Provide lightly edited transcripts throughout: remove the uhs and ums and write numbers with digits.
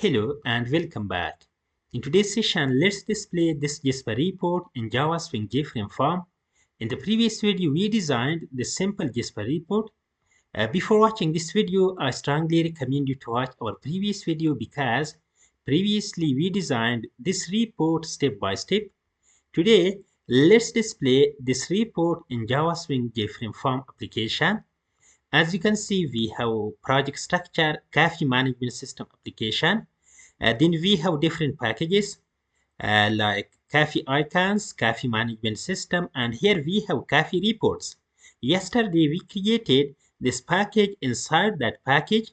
Hello and welcome back. In today's session, let's display this Jasper report in Java Swing JFrame form. In the previous video, we designed the simple Jasper report. Before watching this video, I strongly recommend you to watch our previous video because previously we designed this report step by step. Today, let's display this report in Java Swing JFrame form application. As you can see, we have project structure, Cafe management system application. Then we have different packages like Cafe icons, Cafe management system, and here we have Cafe reports. Yesterday we created this package. Inside that package,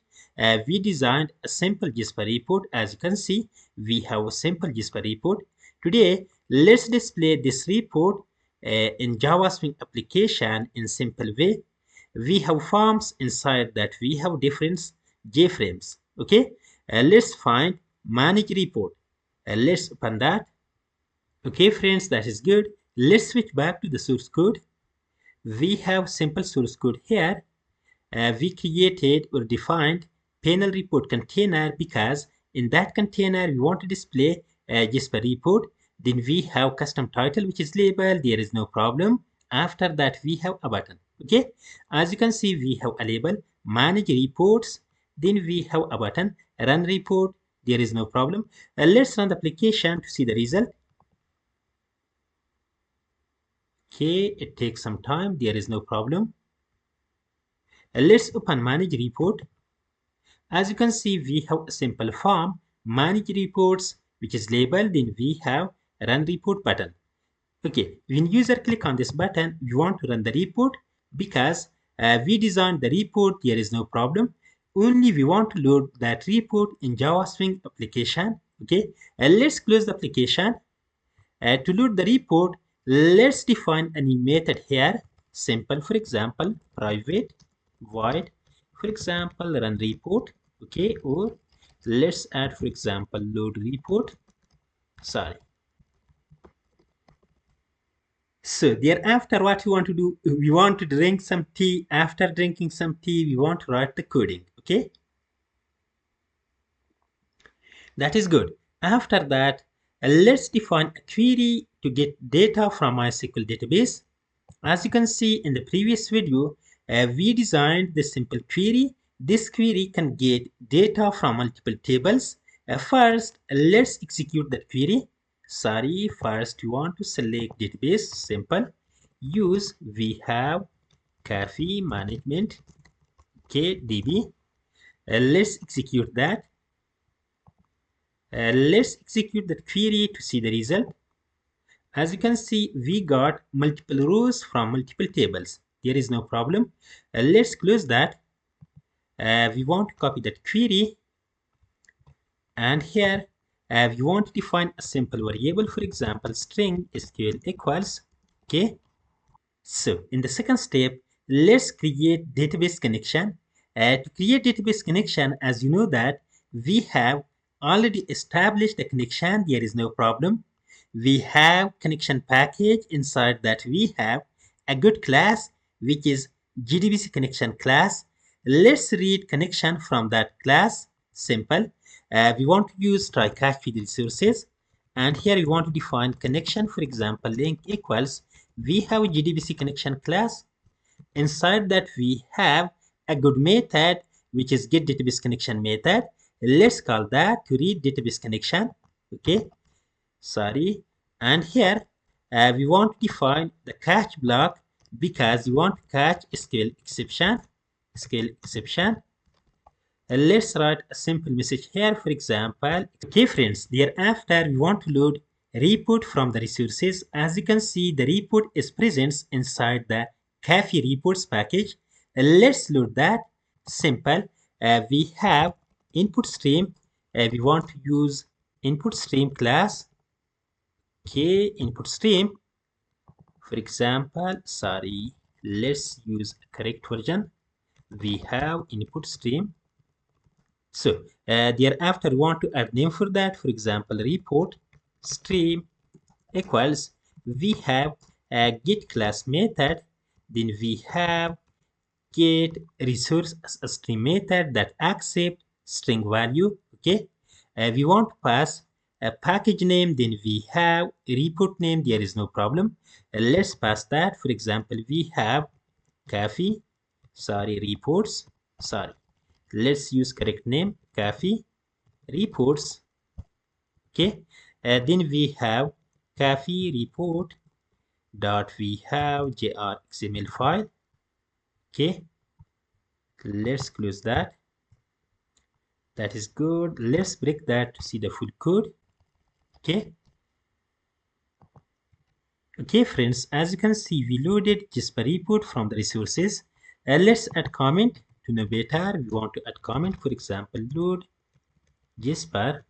we designed a simple Jasper report. As you can see, we have a simple Jasper report. Today, let's display this report in Java Swing application in simple way. We have forms inside that we have different JFrames. Okay, let's find manage report. Let's open that. Okay friends, that is good. Let's switch back to the source code. We have simple source code here. We created or defined panel report container because in that container we want to display Jasper report. Then we have custom title which is label. There is no problem. After that we have a button. Okay, as you can see, we have a label manage reports. Then we have a button run report. There is no problem. Let's run the application to see the result. Okay, it takes some time. There is no problem. Let's open manage report. As you can see, we have a simple form manage reports which is labeled. Then we have run report button. Okay, when user click on this button, we want to run the report because we designed the report. There is no problem. Only we want to load that report in Java Swing application. Okay, let's close the application. To load the report, let's define a new method here. Simple, for example, private void, for example, run report. Okay, or let's add, for example, load report. Sorry. So thereafter, what we want to do, we want to drink some tea. After drinking some tea, we want to write the coding. Okay, that is good. After that, let's define a query to get data from MySQL database. As you can see in the previous video, we designed this simple query. This query can get data from multiple tables. First, let's execute that query. Sorry, first you want to select database. Simple. Use we have Cafe management KDB. Let's execute that. Let's execute that query to see the result. As you can see, we got multiple rows from multiple tables. There is no problem. Let's close that. We want to copy that query. And here, we want to define a simple variable. For example, string SQL equals. Okay. So in the second step, let's create database connection. To create database connection, as you know that we have already established a connection. There is no problem. We have connection package. Inside that we have a good class which is JDBC connection class. Let's read connection from that class. Simple. We want to use try catch with resources, and here we want to define connection. For example, link equals. We have a JDBC connection class. Inside that we have a good method which is get database connection method. Let's call that to read database connection. Okay, sorry. And here we want to define the catch block because we want to catch SQL exception. Let's write a simple message here. For example, okay friends, thereafter we want to load report from the resources. As you can see, the report is present inside the Cafe reports package. Let's load that. Simple. We have input stream. We want to use input stream class. Okay, input stream. For example, sorry, let's use a correct version. We have input stream. So thereafter we want to add name for that. For example, report stream equals. We have a get class method. Then we have get resource as a stream method that accept string value. Okay, We want to pass a package name, then we have report name, there is no problem. Let's pass that. For example, we have cafe, reports, let's use correct name, cafe reports. Okay, then we have cafe report dot we have JRXML file. Okay, let's close that. That is good. Let's break that to see the full code. Okay. Okay, friends, as you can see, we loaded Jasper report from the resources. Let's add comment to know better. We want to add comment, for example, load Jasper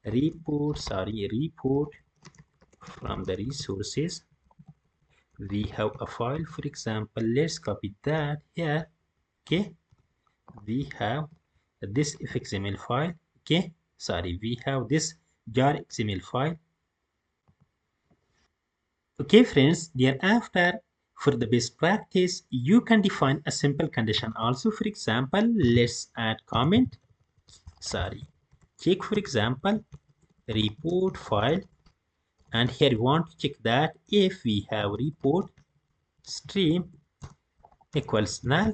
report from the resources. We have a file, for example, let's copy that here. Okay, we have this XML file. Okay, we have this jar XML file. Okay, friends, thereafter, for the best practice, you can define a simple condition also. For example, let's add comment. Check, for example, report file, and here we want to check that if we have report stream equals null.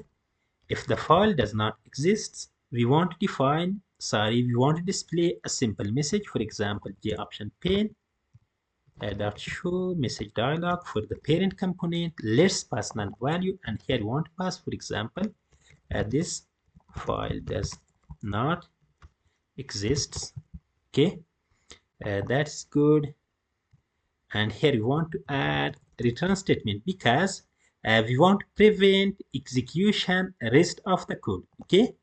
If the file does not exist, we want to define, we want to display a simple message. For example, option pane dot show message dialog for the parent component. Let's pass null value, and here we want to pass, for example, this file does not exist. Okay, that's good. And here we want to add return statement because we want to prevent execution rest of the code. Okay.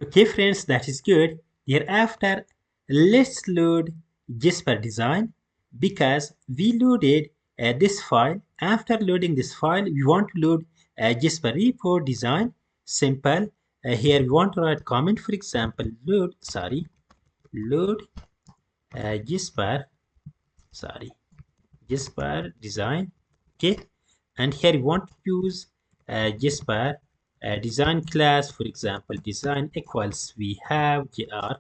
Okay, friends, that is good. Thereafter, let's load Jasper design because we loaded this file. After loading this file, we want to load Jasper report design. Simple. Here we want to write comment, for example, load Jasper, Jasper design. Okay, and here we want to use Jasper design class. For example, design equals we have JR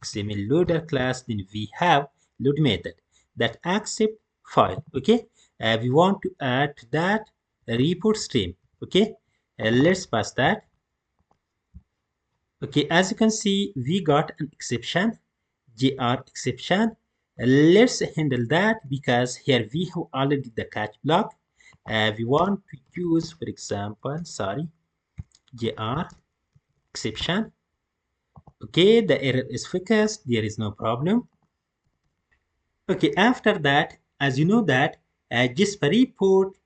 XML loader class, then we have load method that accept file. Okay, we want to add that report stream. Okay, let's pass that. Okay, as you can see, we got an exception, JR exception. Let's handle that because here we have already the catch block. We want to use, for example, JR exception. Okay, the error is fixed, there is no problem. Okay, after that, as you know that Jasper report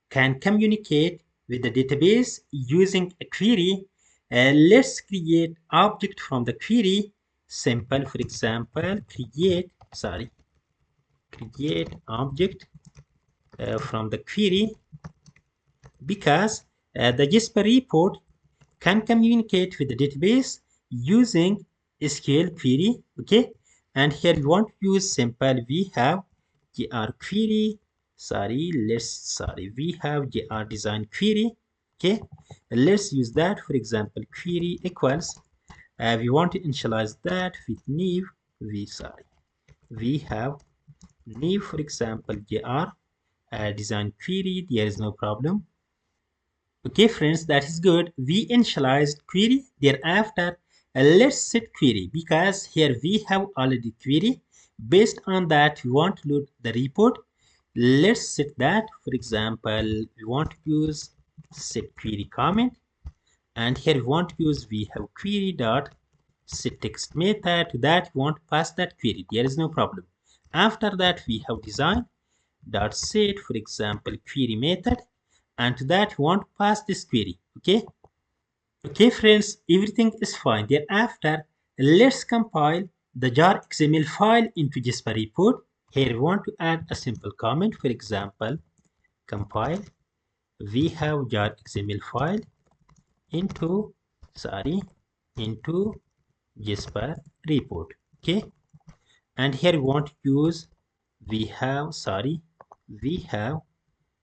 can communicate with the database using a query. Let's create object from the query. Simple, for example, create object from the query because the Jasper report can communicate with the database using SQL query. Okay, and here we want to use simple. We have JR query. We have JR design query. Okay, let's use that. For example, query equals. We want to initialize that with new. We have new. For example, JR design query. There is no problem. Okay, friends, that is good. We initialized query. Thereafter, let's set query because here we have already query. Based on that, we want to load the report. Let's set that. For example, we want to use set query comment, and here we want to use we have query dot set text method. To that, we want to pass that query. There is no problem. After that, we have design dot set, for example, query method, and to that we want to pass this query. Okay, friends, everything is fine. Thereafter, let's compile the jar XML file into Jasper report. Here we want to add a simple comment. For example, compile. We have jar XML file into Jasper report. Okay, and here we want to use we have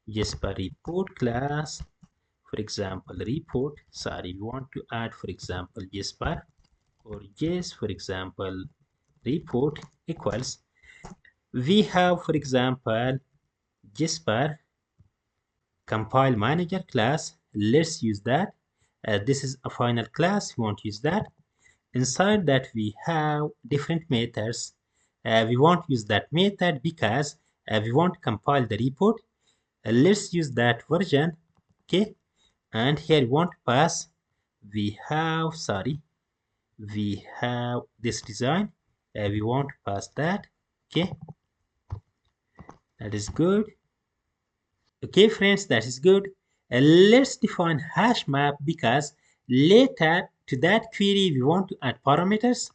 Jasper report class. For example, report. We want to add, for example, Jasper or just for example report equals, we have for example Jasper compile manager class. Let's use that. This is a final class, we won't use that. Inside that we have different methods. We won't use that method because we won't compile the report. Let's use that version. Okay, and here we want pass, we have this design. We want pass that. Okay, that is good. Okay friends, that is good. Let's define hash map because later to that query we want to add parameters.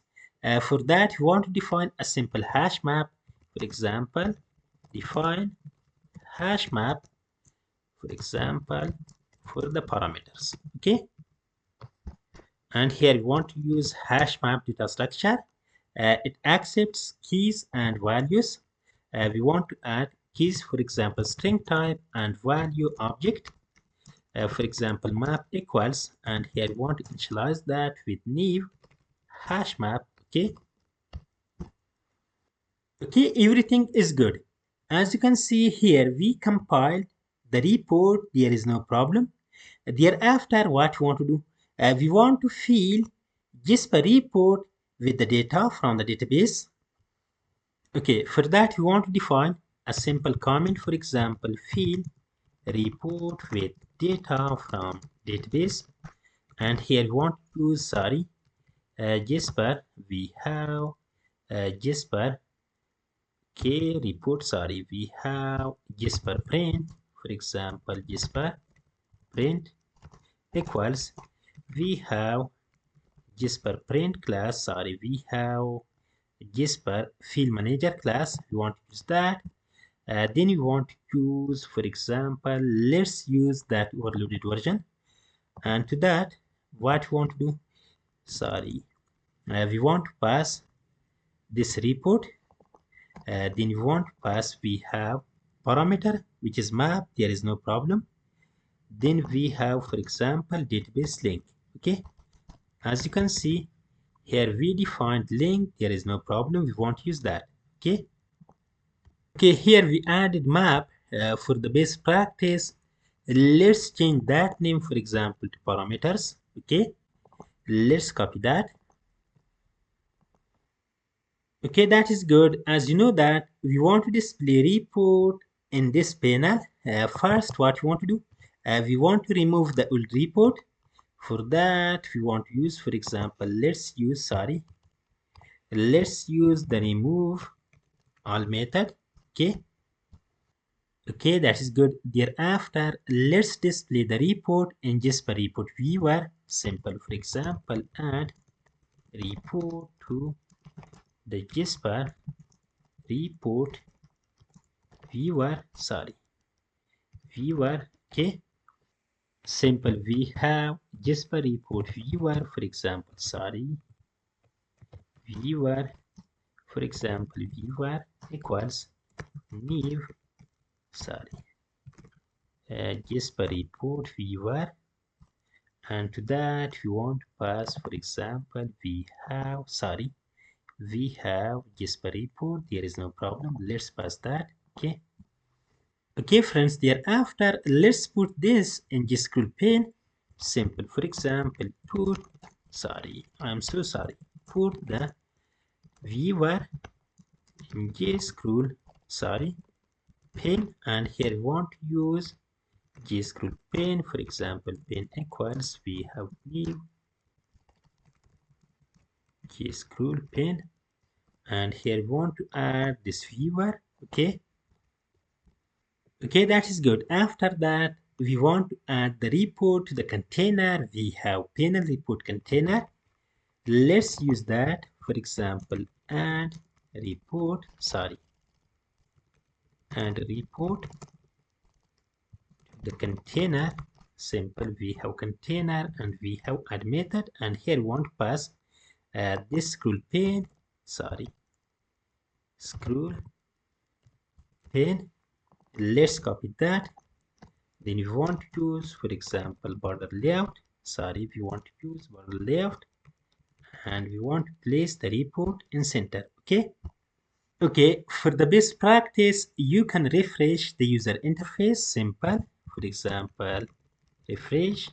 For that we want to define a simple hash map. For example, define hash map, for example, for the parameters. Okay, and here we want to use hash map data structure. It accepts keys and values. We want to add keys, for example string type, and value object. For example map equals, and here we want to initialize that with new hash map. Okay, everything is good. As you can see here, we compiled the report, there is no problem. Thereafter, what we want to do, we want to fill Jasper report with the data from the database. Okay, for that we want to define a simple comment, for example fill report with data from database, and here we want to use Jasper. We have Jasper report, we have Jasper print, for example Jasper print equals, we have Jasper print class, we have Jasper field manager class, we want to use that. Then we want to use, for example, let's use that overloaded version, and to that what we want to do, we want to pass this report. Then we want to pass, we have parameter which is map, there is no problem. Then we have for example database link. Okay, as you can see here we defined link, there is no problem, we won't use that. Okay, here we added map. For the best practice, let's change that name, for example to parameters. Okay, let's copy that. Okay, that is good. As you know that we want to display report in this panel. First, what we want to do, we want to remove the old report. For that, we want to use, for example, let's use the remove all method. Okay, that is good. Thereafter, let's display the report in Jasper report viewer. Simple, for example, add report to the Jasper report viewer. Okay, simple, we have Jasper report viewer, for example viewer, for example viewer equals new Jasper report viewer, and to that we want to pass, for example we have Jasper report, there is no problem, let's pass that. Okay friends, thereafter let's put this in JScroll pane. Simple, for example put put the viewer in JScroll pane, and here we want to use JScroll pane, for example pane equals, we have new JScroll pane, and here we want to add this viewer. Okay, that is good. After that, we want to add the report to the container. We have panel report container. Let's use that. For example, add report, and report to the container. Simple, we have container and we have add method, and here we want to pass this scroll pane, scroll pane. Let's copy that. Then we want to use, for example, border layout. We want to use border layout, and we want to place the report in center. Okay, for the best practice, you can refresh the user interface. Simple. For example, refresh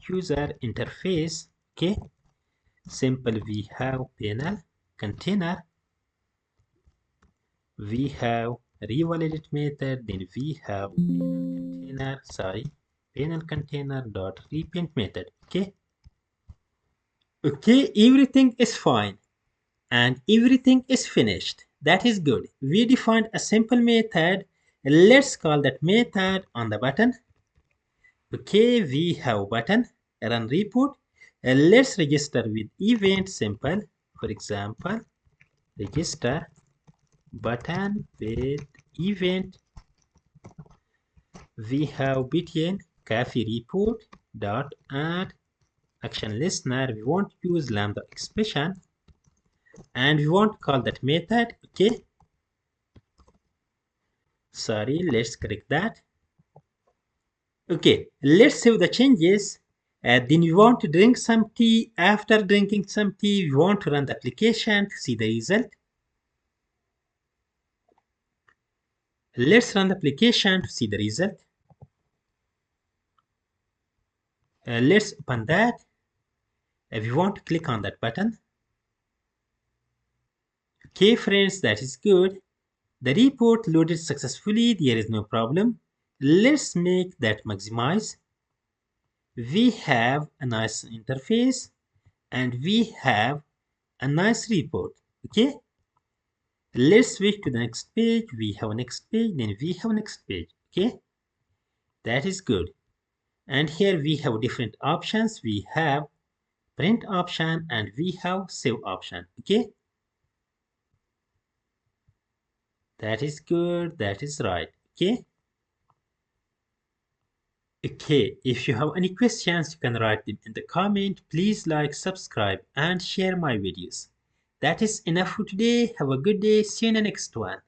user interface. Okay, simple. We have panel container, we have revalidate method, then we have panel container dot repaint method. Okay, everything is fine and everything is finished. That is good. We defined a simple method. Let's call that method on the button. Okay, we have button run report. Let's register with event. Simple. For example, register button with event. We have btn cafe report dot add action listener. We want to use lambda expression and we want to call that method. Okay, sorry, let's correct that. Okay, let's save the changes. Then we want to drink some tea. After drinking some tea, we want to run the application to see the result. Let's run the application to see the result. Let's open that. We want to click on that button. Okay, friends, that is good. The report loaded successfully. There is no problem. Let's make that maximize. We have a nice interface and we have a nice report. Okay, let's switch to the next page. We have a next page, then we have a next page. Okay, that is good. And here we have different options. We have print option and we have save option. Okay, that is good. That is right. Okay. Okay, if you have any questions, you can write them in the comment. Please like, subscribe, and share my videos. That is enough for today. Have a good day. See you in the next one.